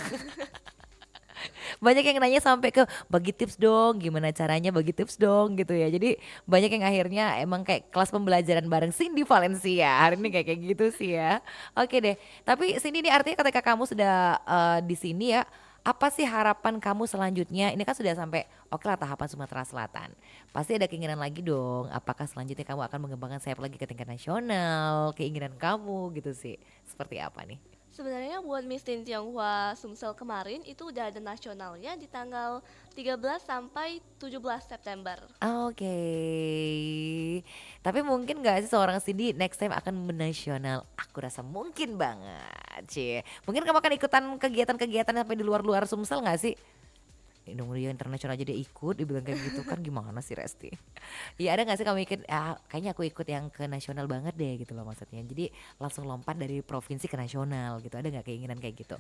Banyak yang nanya sampai ke bagi tips dong, gimana caranya bagi tips dong gitu ya. Jadi banyak yang akhirnya emang kayak kelas pembelajaran bareng Cindy Valencia. Hari ini kayak gitu sih ya. Oke deh. Tapi Cindy, ini artinya ketika kamu sudah di sini ya, apa sih harapan kamu selanjutnya? Ini kan sudah sampai oke lah tahapan Sumatera Selatan. Pasti ada keinginan lagi dong. Apakah selanjutnya kamu akan mengembangkan sayap lagi ke tingkat nasional? Keinginan kamu gitu sih. Seperti apa nih? Sebenarnya buat Miss Teen Tionghoa Sumsel kemarin itu udah ada nasionalnya di tanggal 13 sampai 17 September. Oke. Tapi mungkin gak sih seorang Cindy next time akan menasional? Aku rasa mungkin banget, Cie. Mungkin kamu akan ikutan kegiatan-kegiatan sampai di luar-luar Sumsel gak sih? Indonesia internasional aja dia ikut, dibilang kayak gitu kan gimana sih Resti? Iya, ada gak sih kamu ikut, kayaknya aku ikut yang ke nasional banget deh gitu loh maksudnya. Jadi langsung lompat dari provinsi ke nasional gitu, ada gak keinginan kayak gitu?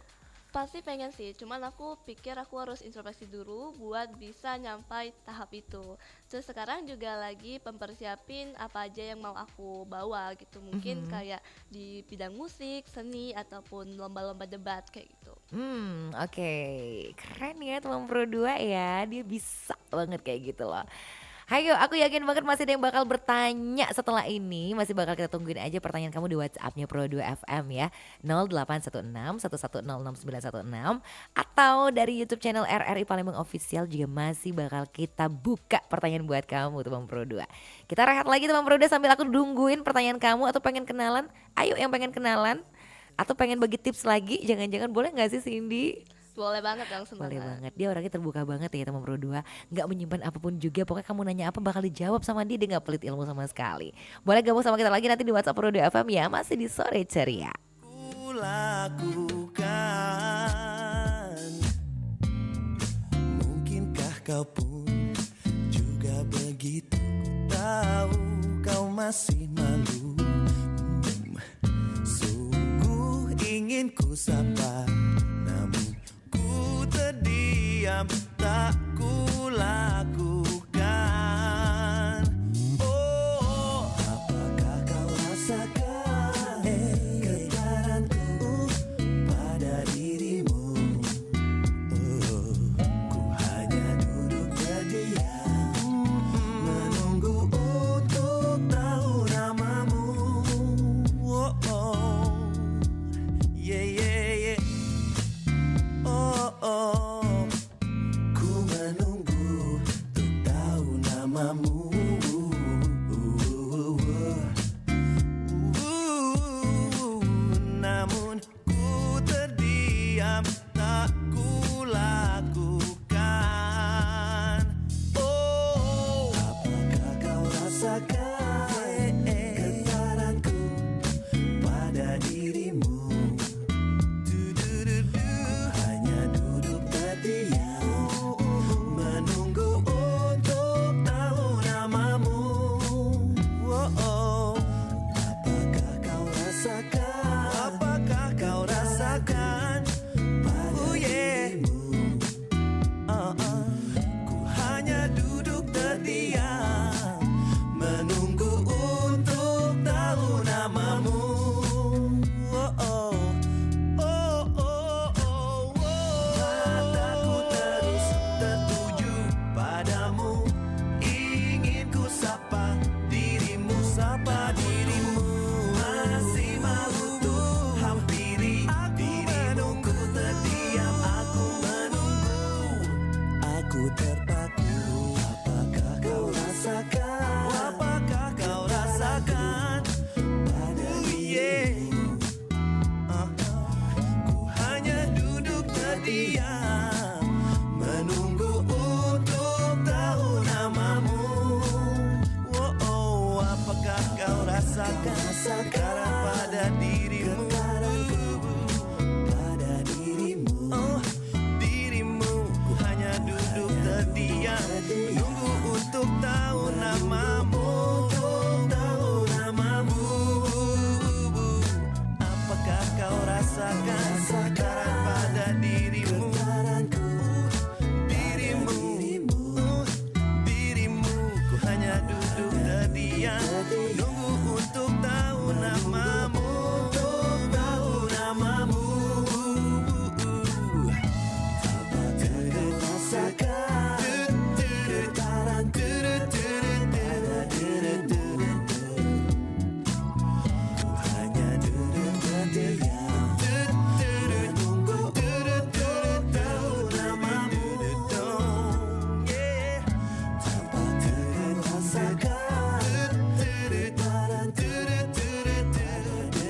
Pasti pengen sih, cuman aku pikir aku harus introspeksi dulu buat bisa nyampai tahap itu. Terus sekarang juga lagi mempersiapin apa aja yang mau aku bawa gitu. Mungkin kayak di bidang musik, seni, ataupun lomba-lomba debat kayak gitu. Oke. Keren ya teman Pro 2 ya. Dia bisa banget kayak gitu loh. Hayo, aku yakin banget masih ada yang bakal bertanya setelah ini. Masih bakal kita tungguin aja pertanyaan kamu di WhatsApp-nya Pro 2 FM ya. 0816 1106 916 atau dari YouTube channel RRI Palembang Official juga masih bakal kita buka pertanyaan buat kamu teman Pro 2. Kita rehat lagi teman Pro 2 sambil aku nungguin pertanyaan kamu atau pengen kenalan. Ayo yang pengen kenalan atau pengen bagi tips lagi, jangan-jangan boleh gak sih Cindy? Boleh banget langsung Boleh banget. banget, dia orangnya terbuka banget ya teman Pro 2. Gak menyimpan apapun juga, pokoknya kamu nanya apa bakal dijawab sama dia gak pelit ilmu sama sekali. Boleh gabung sama kita lagi nanti di WhatsApp Pro 2 FM ya, masih di Sore Ceria. Ku lakukan. Mungkinkah kau pun juga begitu? Tahu kau masih malu. Sungguh ingin ku sapa, namun ku terdiam, tak ku lakukan. Oh, apakah kau rasakan getaranku pada dirimu? Oh, ku hanya duduk terdiam, menunggu untuk tahu namamu. Oh, oh, yeah, yeah, yeah. Oh, oh, ku menunggu untuk tahu namamu. Namun ku terdiam, tak ku lakukan. Oh, apakah kau rasakan getaranku pada dirimu? Hanya duduk terdiam, menunggu untuk tahu namamu. Oh, oh. Apakah kau rasakan? Apakah kau rasakan pada dirimu? Oh, oh. Ku hanya duduk terdiam, menunggu untuk tahu namamu. Oh, oh. Oh, oh, oh, oh. Mataku terus tertuju padamu, ingin ku sapa dirimu, sapa dirimu. Masih malu tuh hampiri dirimu, ku terdiam, aku menunggu, aku terpaku. Apakah kau rasakan? Apakah kau rasakan pada dirimu? Ku hanya duduk terdiam, menunggu untuk tahu namamu. Oh, oh, apakah kau rasakan sekarang pada dirimu? Pada dirimu, oh, dirimu. Ku hanya duduk terdiam, menunggu untuk tahu namamu. Tahu namamu. Apakah kau rasakan sekarang pada dirimu? Dirimu, dirimu. Ku hanya duduk terdiam, nunggu untuk tahu namamu. Tahu namamu. Apakah kau rasakan getaranku pada dirimu? Ku hanya duduk terdiam, menunggu untuk tahu namamu. Yeah. Apakah kau rasakan getaranku pada dirimu?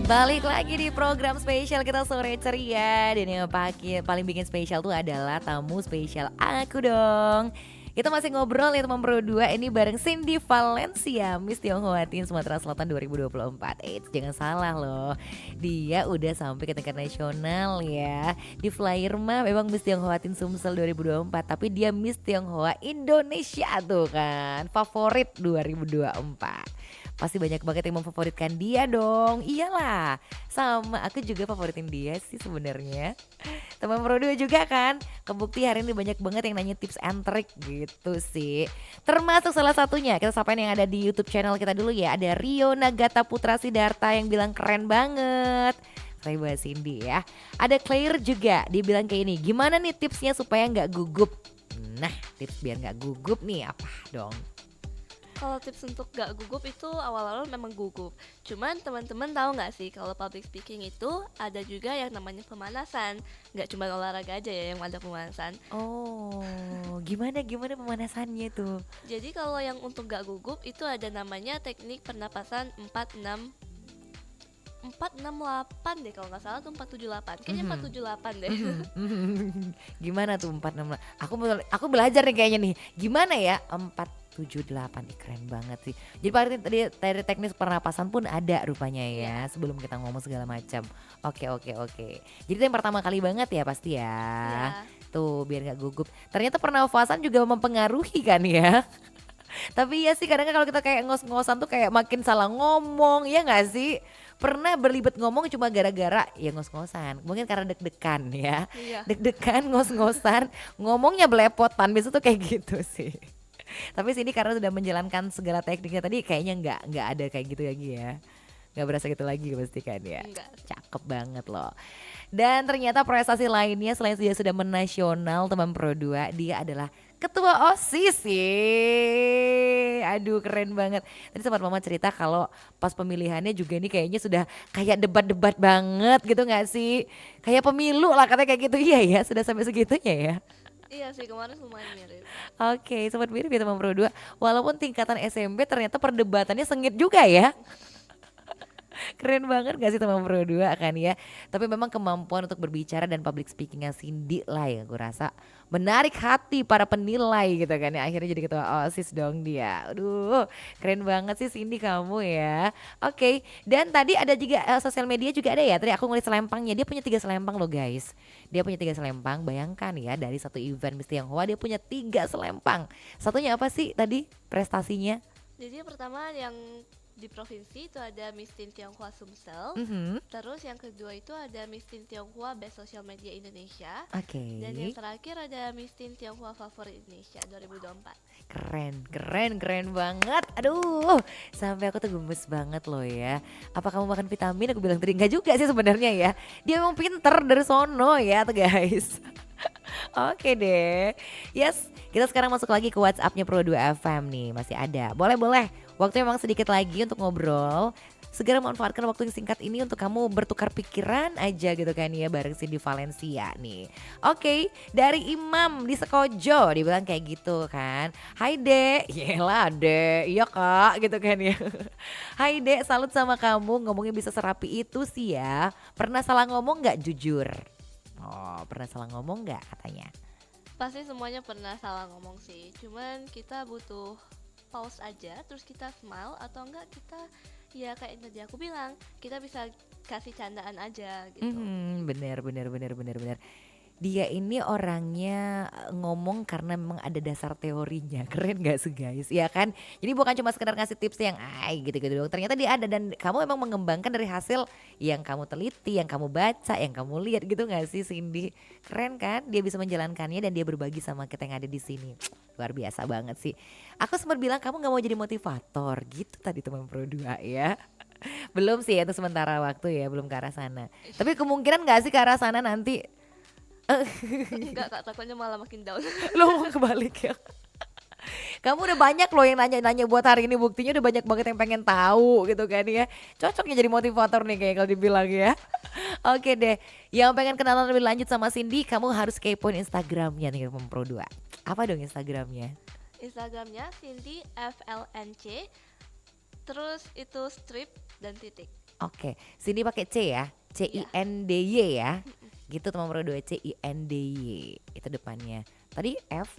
Balik lagi di program spesial kita sore ceria. Dan yang paling bikin spesial tuh adalah tamu spesial aku dong. Kita masih ngobrol ya teman Pro 2 ini bareng Cindy Valencia, Miss Tionghoa Teen Sumatera Selatan 2024. Jangan salah loh, dia udah sampai ke tingkat nasional ya. Di flyer mah memang Miss Tionghoa Teen Sumsel 2024, tapi dia Miss Tionghoa Indonesia tuh kan, favorit 2024. Pasti banyak banget yang memfavoritkan dia dong. Iyalah, sama aku juga favoritin dia sih sebenarnya. Teman Pro 2 juga kan. Kebukti hari ini banyak banget yang nanya tips and trick gitu sih. Termasuk salah satunya, kita sapain yang ada di YouTube channel kita dulu ya. Ada Rio Nagata Putra Sidarta yang bilang keren banget. Keren banget Cindy ya. Ada Claire juga, dia bilang kayak ini, gimana nih tipsnya supaya nggak gugup? Nah, tips biar nggak gugup nih apa dong? Kalau tips untuk gak gugup itu awal-awal memang gugup. Cuman teman-teman tahu nggak sih kalau public speaking itu ada juga yang namanya pemanasan. Nggak cuma olahraga aja ya yang ada pemanasan. Oh, gimana pemanasannya tuh? Jadi kalau yang untuk gak gugup itu ada namanya teknik pernapasan 468 deh kalau nggak salah tuh 478. Kayaknya 478 deh. Gimana tuh 468? Aku belajar nih kayaknya nih. Gimana ya 478 nih, keren banget sih. Jadi dari teknis pernapasan pun ada rupanya ya sebelum kita ngomong segala macam. Oke. Jadi itu yang pertama kali banget ya pasti ya. Tuh biar nggak gugup. Ternyata pernapasan juga mempengaruhi kan ya. Tapi ya sih kadang kalau kita kayak ngos-ngosan tuh kayak makin salah ngomong, ya nggak sih? Pernah berlibet ngomong cuma gara-gara ya ngos-ngosan, mungkin karena deg-degan ya. Iya. Deg-degan, ngos-ngosan, ngomongnya belepotan, biasa tuh kayak gitu sih. Tapi sini karena sudah menjalankan segala tekniknya tadi kayaknya nggak ada kayak gitu lagi ya. Nggak berasa gitu lagi pasti kan ya. Enggak. Cakep banget loh. Dan ternyata prestasi lainnya selain dia sudah menasional teman Pro 2, dia adalah ketua OSIS sih. Aduh keren banget. Tadi sempat mama cerita kalau pas pemilihannya juga ini kayaknya sudah kayak debat-debat banget gitu gak sih? Kayak pemilu lah katanya kayak gitu. Iya ya, sudah sampai segitunya ya. Iya sih kemarin lumayan mirip. Oke, sempat mirip ya teman Pro 2. Walaupun tingkatan SMP ternyata perdebatannya sengit juga ya. Keren banget gak sih teman Pro 2 kan ya. Tapi memang kemampuan untuk berbicara dan public speakingnya Cindy lah yang aku rasa menarik hati para penilai gitu kan ya. Akhirnya jadi ketua OSIS dong dia. Aduh keren banget sih Cindy kamu ya. Oke, dan tadi ada juga sosial media juga ada ya. Tadi aku ngeliat selempangnya, dia punya 3 selempang loh guys. Dia punya 3 selempang, bayangkan ya dari satu event Miss Tionghoa dia punya 3 selempang. Satunya apa sih tadi prestasinya? Jadi yang pertama yang di provinsi itu ada Miss Teen Tionghoa Sumsel. Terus yang kedua itu ada Miss Teen Tionghoa Best Social Media Indonesia. Oke. Dan yang terakhir ada Miss Teen Tionghoa Favorit Indonesia 2024. Keren banget. Aduh, sampai aku tuh gemes banget loh ya. Apa kamu makan vitamin? Aku bilang tadi enggak juga sih sebenarnya ya. Dia emang pinter dari sono ya tuh guys. Oke deh. Yes, kita sekarang masuk lagi ke WhatsApp-nya Pro 2 FM nih. Masih ada. Boleh. Waktunya memang sedikit lagi untuk ngobrol. Segera manfaatkan waktu yang singkat ini untuk kamu bertukar pikiran aja gitu kan ya bareng Cindy Valencia nih. Oke, dari Imam di Sekojo dibilang kayak gitu kan. Hai Dek, yelah Dek, iya Kak gitu kan ya. Hai Dek, salut sama kamu ngomongnya bisa serapi itu sih ya. Pernah salah ngomong gak jujur? Oh, pernah salah ngomong gak katanya? Pasti semuanya pernah salah ngomong sih. Cuman kita butuh pause aja, terus kita smile atau enggak kita ya kayak tadi aku bilang kita bisa kasih candaan aja gitu. Bener. Dia ini orangnya ngomong karena memang ada dasar teorinya. Keren gak sih guys? Ya kan? Jadi bukan cuma sekedar ngasih tips yang gitu-gitu doang. Ternyata dia ada dan kamu memang mengembangkan dari hasil yang kamu teliti, yang kamu baca, yang kamu lihat gitu gak sih Cindy? Keren kan? Dia bisa menjalankannya dan dia berbagi sama kita yang ada di sini. Luar biasa banget sih. Aku sempat bilang kamu gak mau jadi motivator gitu tadi teman Pro 2 ya. Belum sih itu sementara waktu ya, belum ke arah sana. Tapi kemungkinan gak sih ke arah sana nanti? Enggak Kak, takutnya malah makin down. Lo mau kebalik ya? Kamu udah banyak loh yang nanya-nanya buat hari ini, buktinya udah banyak banget yang pengen tahu gitu kan ya. Cocoknya jadi motivator nih kayak kalau dibilang ya. Oke deh, yang pengen kenalan lebih lanjut sama Cindy, kamu harus kepoin Instagramnya nih Pro 2. Apa dong Instagramnya? Instagramnya Cindy FLNC, terus itu strip dan titik. Oke, Cindy pakai C ya, Cindy ya. Gitu teman Pro 2, Cindy itu depannya. Tadi F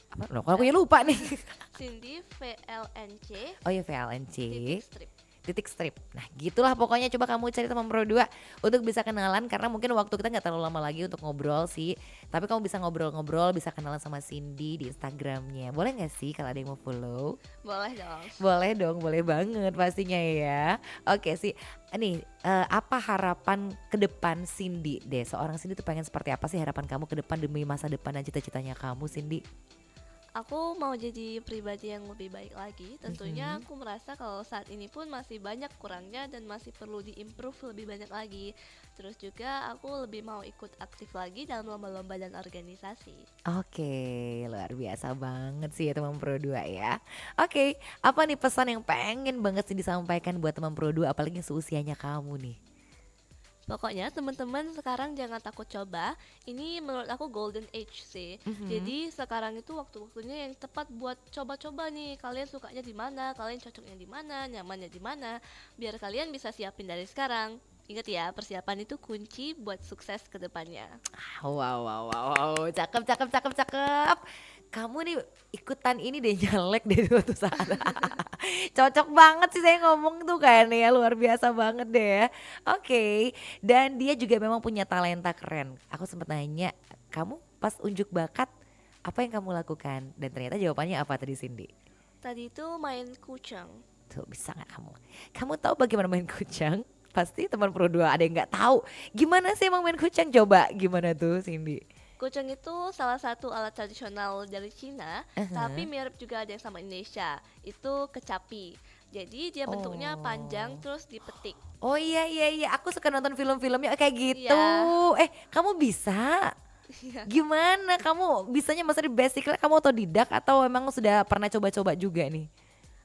apa? Loh, kalau aku ya lupa nih. Cindy VLNC Oh ya VLNC. strip. Titik strip. Nah gitulah pokoknya, coba kamu cari teman Pro 2 untuk bisa kenalan, karena mungkin waktu kita nggak terlalu lama lagi untuk ngobrol sih. Tapi kamu bisa ngobrol-ngobrol, bisa kenalan sama Cindy di Instagramnya. Boleh nggak sih kalau ada yang mau follow? Boleh dong. Boleh dong, boleh banget pastinya ya. Oke sih, nih apa harapan ke depan Cindy deh? Seorang Cindy tuh pengen seperti apa sih harapan kamu ke depan demi masa depan dan cita-citanya kamu, Cindy? Aku mau jadi pribadi yang lebih baik lagi. Tentunya aku merasa kalau saat ini pun masih banyak kurangnya dan masih perlu diimprove lebih banyak lagi. Terus juga aku lebih mau ikut aktif lagi dalam lomba-lomba dan organisasi. Oke, luar biasa banget sih ya teman Pro 2 ya. Oke, apa nih pesan yang pengen banget sih disampaikan buat teman Pro 2 apalagi yang seusianya kamu nih? Pokoknya teman-teman sekarang jangan takut coba. Ini menurut aku golden age sih. Jadi sekarang itu waktu-waktunya yang tepat buat coba-coba nih. Kalian sukanya di mana, kalian cocoknya di mana, nyamannya di mana. Biar kalian bisa siapin dari sekarang. Ingat ya, persiapan itu kunci buat sukses ke depannya. Wow, cakep. Kamu nih ikutan ini deh, nyalek deh suatu saat. Cocok banget sih saya ngomong tuh kan ya, luar biasa banget deh ya. Oke, dan dia juga memang punya talenta keren. Aku sempat nanya, kamu pas unjuk bakat apa yang kamu lakukan? Dan ternyata jawabannya apa tadi Cindy? Tadi itu main kucing. Tuh bisa gak kamu? Kamu tahu bagaimana main kucing? Pasti teman Pro 2 ada yang gak tahu. Gimana sih emang main kucing? Coba gimana tuh Cindy? Kucing itu salah satu alat tradisional dari Cina, tapi mirip juga ada yang sama Indonesia. Itu kecapi. Jadi dia bentuknya panjang terus dipetik. Oh iya, aku suka nonton film-filmnya kayak gitu. Iya. Kamu bisa? Iya. Gimana kamu bisanya, maksudnya basically kamu otodidak atau emang sudah pernah coba-coba juga nih?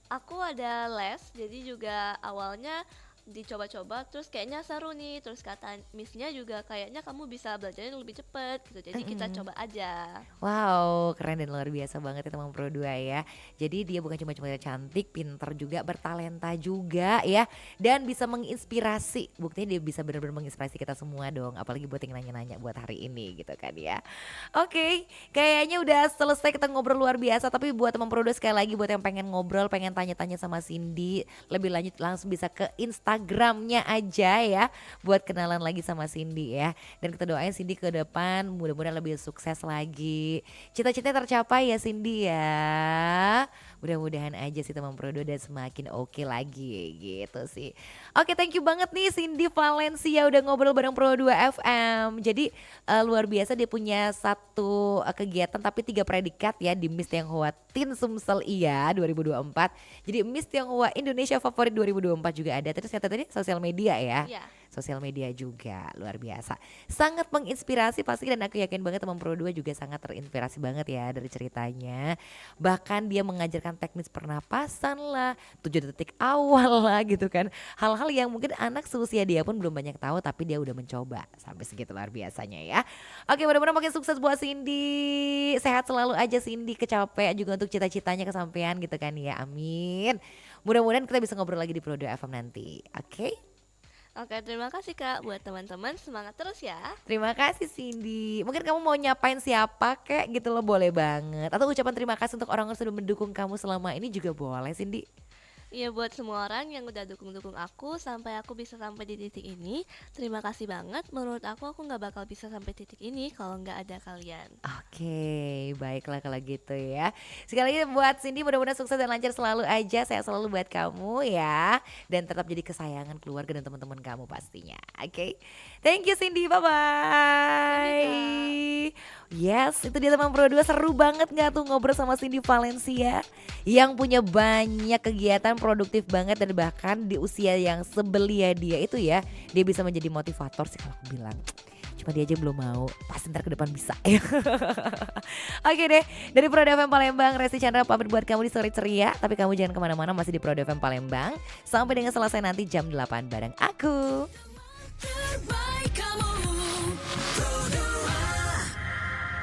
Aku ada les, jadi juga awalnya dicoba-coba terus kayaknya seru nih, terus kata missnya juga kayaknya kamu bisa belajarnya lebih cepet gitu, jadi kita coba aja. Wow, keren dan luar biasa banget ya teman Pro 2 ya. Jadi dia bukan cuma cantik, pinter juga, bertalenta juga ya. Dan bisa menginspirasi, buktinya dia bisa benar-benar menginspirasi kita semua dong. Apalagi buat yang nanya-nanya buat hari ini gitu kan ya. Oke, kayaknya udah selesai kita ngobrol luar biasa. Tapi buat teman Pro 2 sekali lagi, buat yang pengen ngobrol, pengen tanya-tanya sama Cindy lebih lanjut, langsung bisa ke Instagramnya aja ya, buat kenalan lagi sama Cindy ya. Dan kita doain Cindy ke depan mudah-mudahan lebih sukses lagi, cita-citanya tercapai ya Cindy ya. Mudah-mudahan aja sih teman Pro 2 dan semakin oke lagi gitu sih. Oke, thank you banget nih Cindy Valencia udah ngobrol bareng Pro 2 FM. Jadi luar biasa, dia punya satu kegiatan tapi 3 predikat ya di Miss Tionghoa Teen Sumsel Iya 2024. Jadi Miss Tionghoa Indonesia Favorit 2024 juga ada. Terus ternyata tadi sosial media ya. Iya. Sosial media juga luar biasa. Sangat menginspirasi pasti, dan aku yakin banget teman Pro 2 juga sangat terinspirasi banget ya dari ceritanya. Bahkan dia mengajarkan teknis pernapasan lah, 7 detik awal lah gitu kan. Hal-hal yang mungkin anak seusia dia pun belum banyak tahu, tapi dia udah mencoba sampai segitu luar biasanya ya. Oke, mudah-mudahan makin sukses buat Cindy. Sehat selalu aja Cindy, kecapean juga untuk cita-citanya kesampaian gitu kan ya. Amin. Mudah-mudahan kita bisa ngobrol lagi di Pro 2 FM nanti. Oke? Oke, terima kasih Kak. Buat teman-teman semangat terus ya. Terima kasih Cindy. Mungkin kamu mau nyapain siapa kek gitu loh, boleh banget. Atau ucapan terima kasih untuk orang yang sudah mendukung kamu selama ini juga boleh Cindy. Iya, buat semua orang yang udah dukung-dukung aku sampai aku bisa sampai di titik ini, terima kasih banget. Menurut aku nggak bakal bisa sampai titik ini kalau nggak ada kalian. Oke, baiklah kalau gitu ya. Sekali lagi buat Cindy, mudah-mudahan sukses dan lancar selalu aja. Sehat selalu buat kamu ya. Dan tetap jadi kesayangan keluarga dan teman-teman kamu pastinya. Oke, thank you Cindy, bye-bye. Yes, itu dia teman Pro 2, seru banget gak tuh ngobrol sama Cindy Valencia yang punya banyak kegiatan, produktif banget, dan bahkan di usia yang sebelia dia itu ya, dia bisa menjadi motivator sih kalau aku bilang. Cuma dia aja belum mau, pasti ntar ke depan bisa ya. Oke deh, dari Pro 2 FM Palembang, Resti Chandra pamit buat kamu di sore ceria. Tapi kamu jangan kemana-mana, masih di Pro 2 FM Palembang. Sampai dengan selesai nanti jam 8 bareng aku.